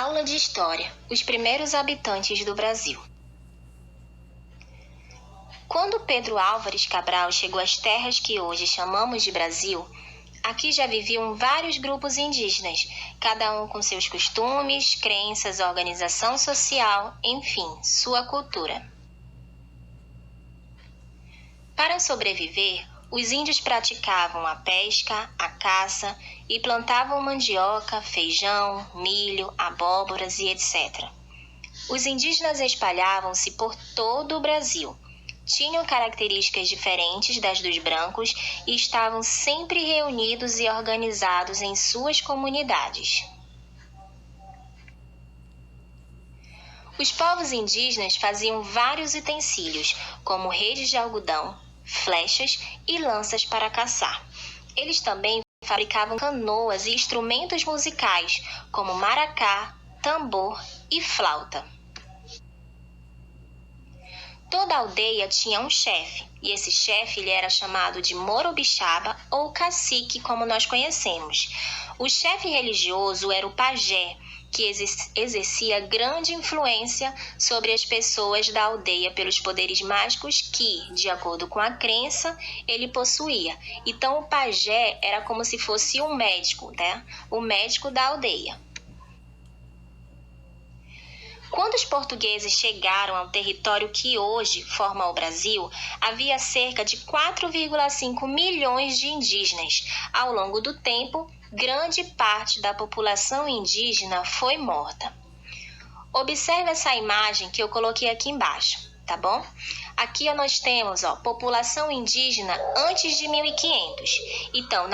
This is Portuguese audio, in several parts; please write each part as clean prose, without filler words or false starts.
Aula de História: Os primeiros habitantes do Brasil. Quando Pedro Álvares Cabral chegou às terras que hoje chamamos de Brasil, aqui já viviam vários grupos indígenas, cada um com seus costumes, crenças, organização social, enfim, sua cultura. Para sobreviver, os índios praticavam a pesca, a caça e plantavam mandioca, feijão, milho, abóboras e etc. Os indígenas espalhavam-se por todo o Brasil. Tinham características diferentes das dos brancos e estavam sempre reunidos e organizados em suas comunidades. Os povos indígenas faziam vários utensílios, como redes de algodão, flechas e lanças para caçar. Eles também fabricavam canoas e instrumentos musicais, como maracá, tambor e flauta. Toda aldeia tinha um chefe, e esse chefe ele era chamado de morobixaba ou cacique, como nós conhecemos. O chefe religioso era o pajé, que exercia grande influência sobre as pessoas da aldeia pelos poderes mágicos que, de acordo com a crença, ele possuía. Então, o pajé era como se fosse um médico, né? O médico da aldeia. Quando os portugueses chegaram ao território que hoje forma o Brasil, havia cerca de 4,5 milhões de indígenas. Ao longo do tempo, grande parte da população indígena foi morta. Observe essa imagem que eu coloquei aqui embaixo, tá bom? Aqui nós temos população indígena antes de 1500. Então,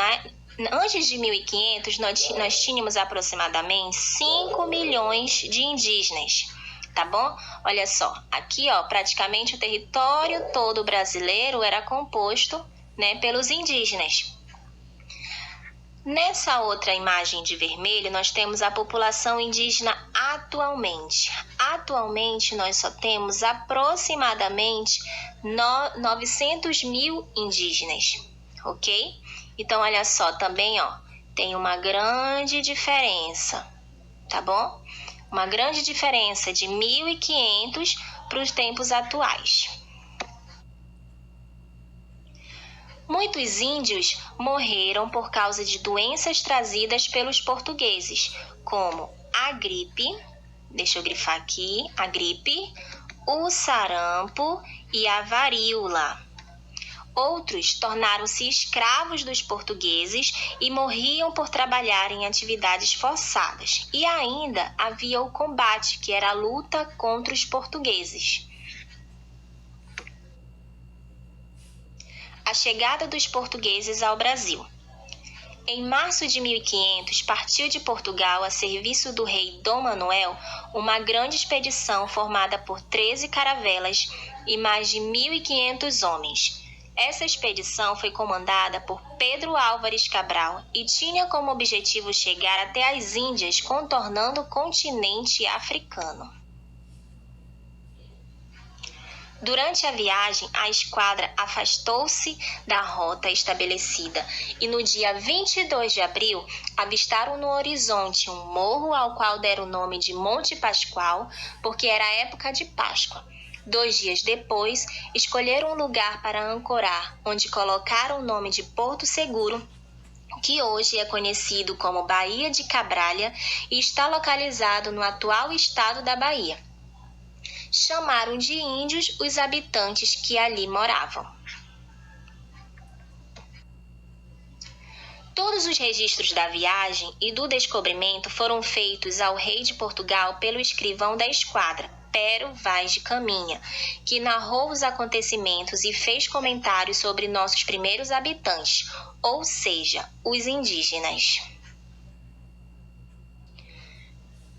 antes de 1500, nós tínhamos aproximadamente 5 milhões de indígenas, tá bom? Olha só, aqui praticamente o território todo brasileiro era composto, né, pelos indígenas. Nessa outra imagem de vermelho, nós temos a população indígena atualmente. Atualmente, nós só temos aproximadamente 900 mil indígenas, ok? Então, olha só, também, tem uma grande diferença, tá bom? Uma grande diferença de 1500 para os tempos atuais. Muitos índios morreram por causa de doenças trazidas pelos portugueses, como a gripe, deixa eu grifar aqui, a gripe, o sarampo e a varíola. Outros tornaram-se escravos dos portugueses e morriam por trabalhar em atividades forçadas. E ainda havia o combate, que era a luta contra os portugueses. A chegada dos portugueses ao Brasil. Em março de 1500, partiu de Portugal, a serviço do rei Dom Manuel, uma grande expedição formada por 13 caravelas e mais de 1.500 homens. Essa expedição foi comandada por Pedro Álvares Cabral e tinha como objetivo chegar até as Índias, contornando o continente africano. Durante a viagem, a esquadra afastou-se da rota estabelecida e no dia 22 de abril avistaram no horizonte um morro ao qual deram o nome de Monte Pascoal, porque era a época de Páscoa. 2 dias depois, escolheram um lugar para ancorar, onde colocaram o nome de Porto Seguro, que hoje é conhecido como Baía de Cabralha e está localizado no atual estado da Bahia. Chamaram de índios os habitantes que ali moravam. Todos os registros da viagem e do descobrimento foram feitos ao rei de Portugal pelo escrivão da esquadra, Pero Vaz de Caminha, que narrou os acontecimentos e fez comentários sobre nossos primeiros habitantes, ou seja, os indígenas.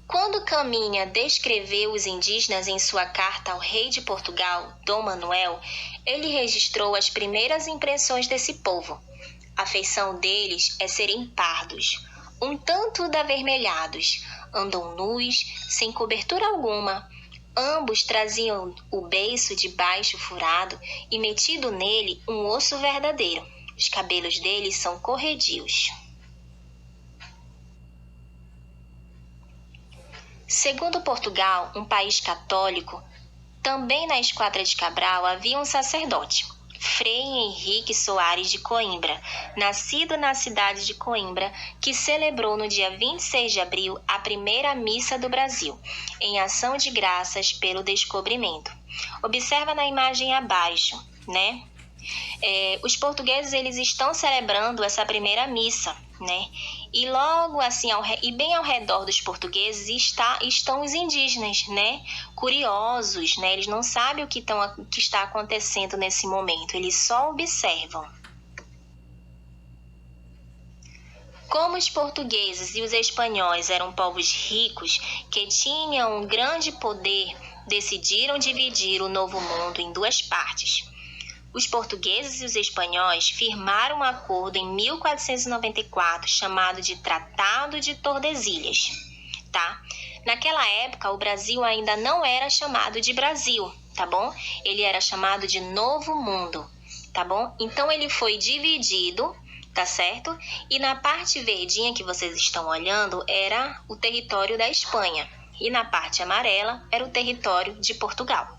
Quando Caminha descreveu os indígenas em sua carta ao rei de Portugal, Dom Manuel, ele registrou as primeiras impressões desse povo. A feição deles é serem pardos, um tanto avermelhados, andam nus, sem cobertura alguma. Ambos traziam o beiço de baixo furado e metido nele um osso verdadeiro. Os cabelos deles são corredios. Segundo Portugal, um país católico, também na Esquadra de Cabral havia um sacerdote, Frei Henrique Soares de Coimbra, nascido na cidade de Coimbra, que celebrou no dia 26 de abril a primeira missa do Brasil, em ação de graças pelo descobrimento. Observa na imagem abaixo, né? Os portugueses eles estão celebrando essa primeira missa, né? E logo assim, e bem ao redor dos portugueses estão os indígenas, né? Curiosos, né? Eles não sabem o que está acontecendo nesse momento, eles só observam. Como os portugueses e os espanhóis eram povos ricos que tinham um grande poder, decidiram dividir o Novo Mundo em duas partes. Os portugueses e os espanhóis firmaram um acordo em 1494 chamado de Tratado de Tordesilhas, tá? Naquela época, o Brasil ainda não era chamado de Brasil, tá bom? Ele era chamado de Novo Mundo, tá bom? Então, ele foi dividido, tá certo? E na parte verdinha que vocês estão olhando era o território da Espanha. E na parte amarela era o território de Portugal.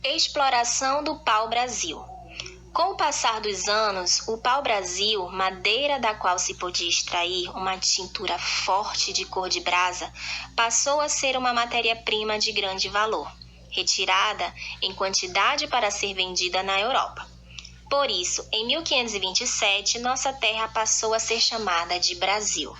Exploração do pau-brasil. Com o passar dos anos, o pau-brasil, madeira da qual se podia extrair uma tintura forte de cor de brasa, passou a ser uma matéria-prima de grande valor, retirada em quantidade para ser vendida na Europa. Por isso, em 1527, nossa terra passou a ser chamada de Brasil.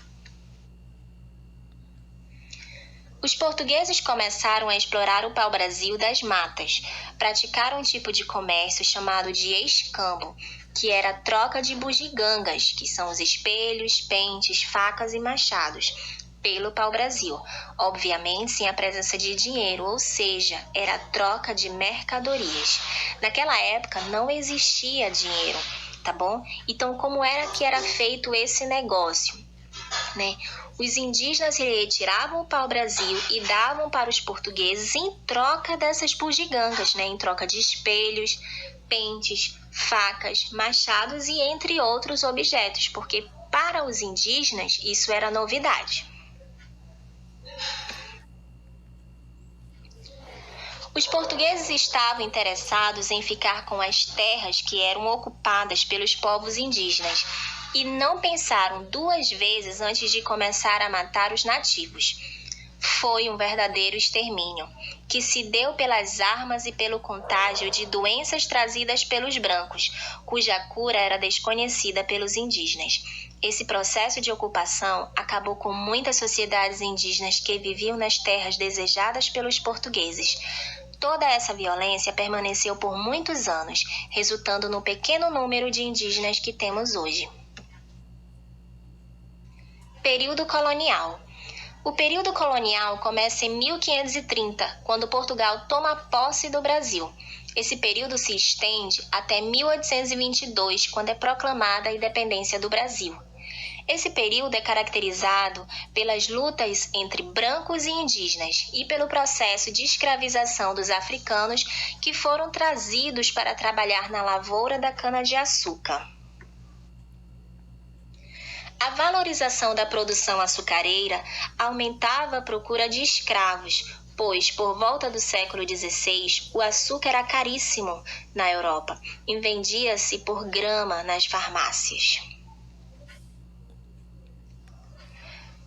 Os portugueses começaram a explorar o pau-brasil das matas, praticaram um tipo de comércio chamado de escambo, que era a troca de bugigangas, que são os espelhos, pentes, facas e machados, pelo pau-brasil, obviamente sem a presença de dinheiro, ou seja, era a troca de mercadorias. Naquela época não existia dinheiro, tá bom? Então, como era que era feito esse negócio, né? Os indígenas retiravam o pau-brasil e davam para os portugueses em troca dessas bugigangas, né? Em troca de espelhos, pentes, facas, machados e entre outros objetos, porque para os indígenas isso era novidade. Os portugueses estavam interessados em ficar com as terras que eram ocupadas pelos povos indígenas e não pensaram duas vezes antes de começar a matar os nativos. Foi um verdadeiro extermínio, que se deu pelas armas e pelo contágio de doenças trazidas pelos brancos, cuja cura era desconhecida pelos indígenas. Esse processo de ocupação acabou com muitas sociedades indígenas que viviam nas terras desejadas pelos portugueses. Toda essa violência permaneceu por muitos anos, resultando no pequeno número de indígenas que temos hoje. Período colonial. O período colonial começa em 1530, quando Portugal toma posse do Brasil. Esse período se estende até 1822, quando é proclamada a independência do Brasil. Esse período é caracterizado pelas lutas entre brancos e indígenas e pelo processo de escravização dos africanos que foram trazidos para trabalhar na lavoura da cana-de-açúcar. A valorização da produção açucareira aumentava a procura de escravos, pois, por volta do século XVI, o açúcar era caríssimo na Europa e vendia-se por grama nas farmácias.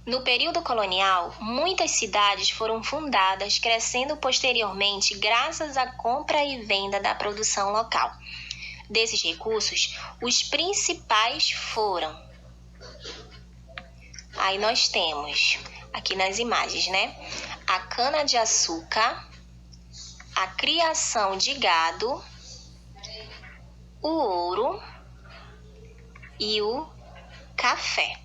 No período colonial, muitas cidades foram fundadas, crescendo posteriormente graças à compra e venda da produção local. Desses recursos, os principais foram... Aí nós temos, aqui nas imagens, né? A cana-de-açúcar, a criação de gado, o ouro e o café.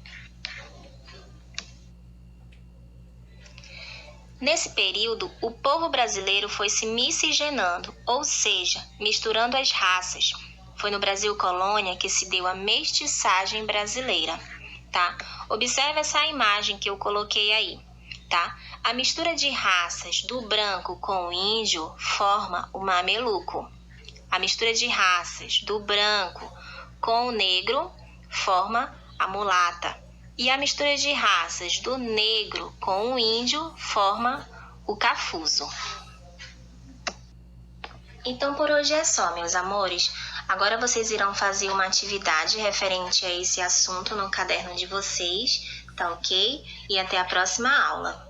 Nesse período, o povo brasileiro foi se miscigenando, ou seja, misturando as raças. Foi no Brasil colônia que se deu a mestiçagem brasileira, tá? Observe essa imagem que eu coloquei aí, tá? A mistura de raças do branco com o índio forma o mameluco. A mistura de raças do branco com o negro forma a mulata. E a mistura de raças do negro com o índio forma o cafuso. Então por hoje é só, meus amores. Agora vocês irão fazer uma atividade referente a esse assunto no caderno de vocês, tá ok? E até a próxima aula.